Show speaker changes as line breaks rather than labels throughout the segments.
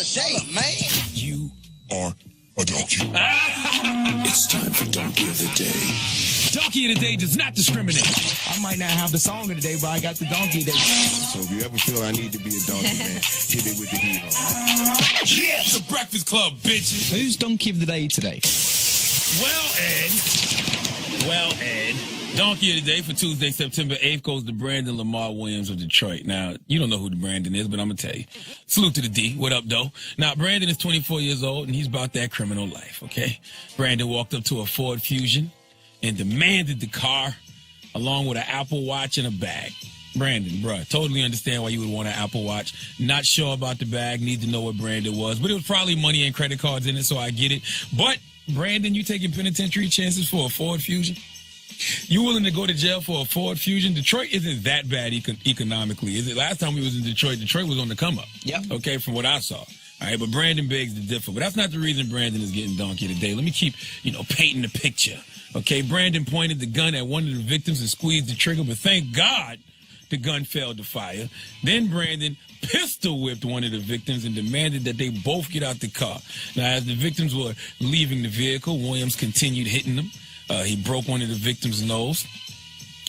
shame, man.
You are a donkey. It's time for Donkey of the Day.
Donkey of the Day does not discriminate.
I might not have the song of the day, but I got the donkey of the day.
So if you ever feel I need to be a donkey, man, hit it with the heat on.
Yeah, it's the Breakfast Club, bitches.
Who's donkey of the day today?
Well, Ed, Donkey of the Day for Tuesday, September 8th goes to Brandon Lamar Williams of Detroit. Now, you don't know who the Brandon is, but I'm going to tell you. Salute to the D. What up, though? Now, Brandon is 24 years old, and he's about that criminal life, okay? Brandon walked up to a Ford Fusion and demanded the car along with an Apple Watch and a bag. Brandon, bruh, totally understand why you would want an Apple Watch. Not sure about the bag, need to know what brand it was, but it was probably money and credit cards in it, so I get it. But, Brandon, you taking penitentiary chances for a Ford Fusion? You willing to go to jail for a Ford Fusion? Detroit isn't that bad economically, is it? Last time we was in Detroit was on the come up.
Yep. Okay,
from what I saw. All right, but Brandon begs to differ. But that's not the reason Brandon is getting donkey today. Let me keep, painting the picture. Okay, Brandon pointed the gun at one of the victims and squeezed the trigger, but thank God the gun failed to fire. Then Brandon pistol whipped one of the victims and demanded that they both get out the car. Now, as the victims were leaving the vehicle, Williams continued hitting them. He broke one of the victim's nose.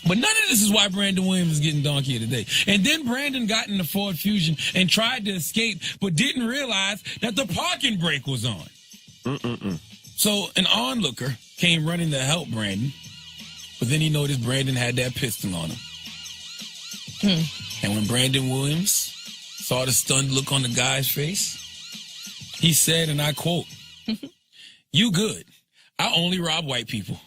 But none of this is why Brandon Williams is getting donkey of the day. And then Brandon got in the Ford Fusion and tried to escape, but didn't realize that the parking brake was on. So an onlooker came running to help Brandon, but then he noticed Brandon had that pistol on him. And when Brandon Williams saw the stunned look on the guy's face, he said, and I quote, "You good. I only rob white people."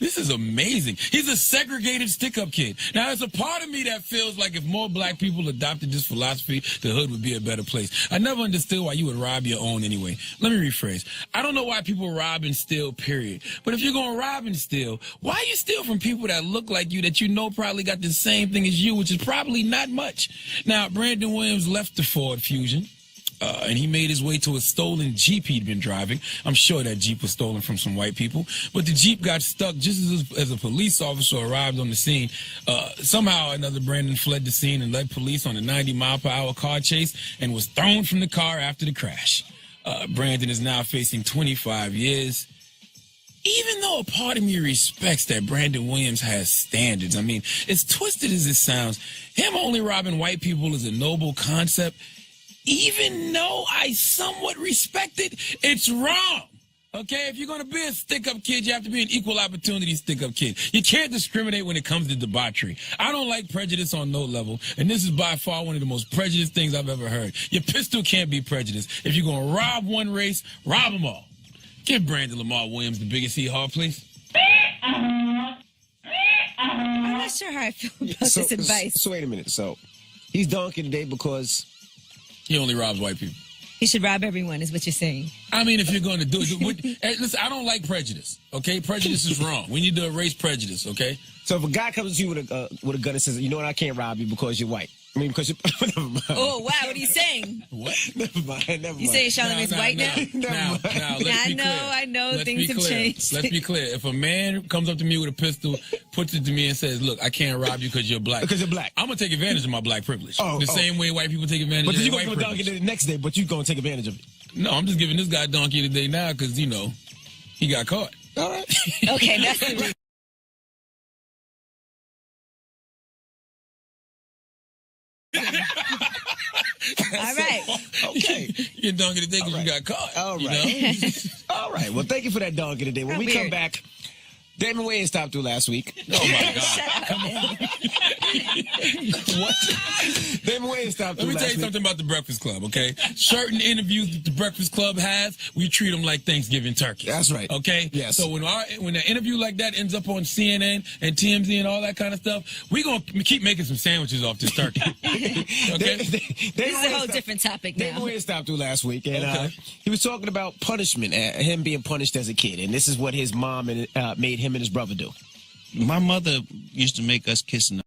This is amazing. He's a segregated stick-up kid. Now, there's a part of me that feels like if more black people adopted this philosophy, the hood would be a better place. I never understood why you would rob your own anyway. Let me rephrase. I don't know why people rob and steal, period. But if you're going to rob and steal, why you steal from people that look like you, that you know probably got the same thing as you, which is probably not much? Now, Brandon Williams left the Ford Fusion. And he made his way to a stolen Jeep he'd been driving. I'm sure that Jeep was stolen from some white people. But the Jeep got stuck just as a police officer arrived on the scene. Somehow or another, Brandon fled the scene and led police on a 90-mile-per-hour car chase and was thrown from the car after the crash. Brandon is now facing 25 years. Even though a part of me respects that Brandon Williams has standards, I mean, as twisted as it sounds, him only robbing white people is a noble concept. Even though I somewhat respect it, it's wrong. Okay, if you're going to be a stick-up kid, you have to be an equal opportunity stick-up kid. You can't discriminate when it comes to debauchery. I don't like prejudice on no level, and this is by far one of the most prejudiced things I've ever heard. Your pistol can't be prejudiced. If you're going to rob one race, rob them all. Give Brandon Lamar Williams the biggest hee-haw, please.
I'm not sure how I feel about this advice.
So wait a minute. So he's donkey today because
he only robs white people.
He should rob everyone, is what you're saying.
I mean, if you're going to do it. Listen, I don't like prejudice, okay? Prejudice is wrong. We need to erase prejudice, okay?
So if a guy comes to you with a gun and says, "You know what, I can't rob you because you're white." I mean, because you're... Never mind.
Oh, wow, what are you saying?
What?
Never mind.
You saying Charlamagne's white now?
Now, let's be clear.
I know, things have changed.
Let's be clear. If a man comes up to me with a pistol, puts it to me and says, "Look, I can't rob you because you're black."
Because you're black.
I'm going to take advantage of my black privilege. The same way white people take advantage of their white privilege.
But then you're going to donkey the next day, but you're going to take advantage of it.
No, I'm just giving this guy donkey today now because, he got caught.
All right.
Okay, that's the reason. All right.
Okay.
You get donkey today because you got caught.
All right. All right. Well, thank you for that donkey today. When we come back, Damon Wayans stopped through last week.
Oh, my God.
Shut up,
Come on.
What? Damon Wayans stopped through last week.
Let me tell you something about the Breakfast Club, okay? Certain interviews that the Breakfast Club has, we treat them like Thanksgiving turkey.
That's right.
Okay?
Yes.
So when an interview like that ends up on CNN and TMZ and all that kind of stuff, we're going to keep making some sandwiches off this turkey. Okay?
This is a whole different topic now.
Damon Wayans stopped through last week, and he was talking about punishment, him being punished as a kid, and this is what his mom made him and his brother do.
My mother used to make us kiss in the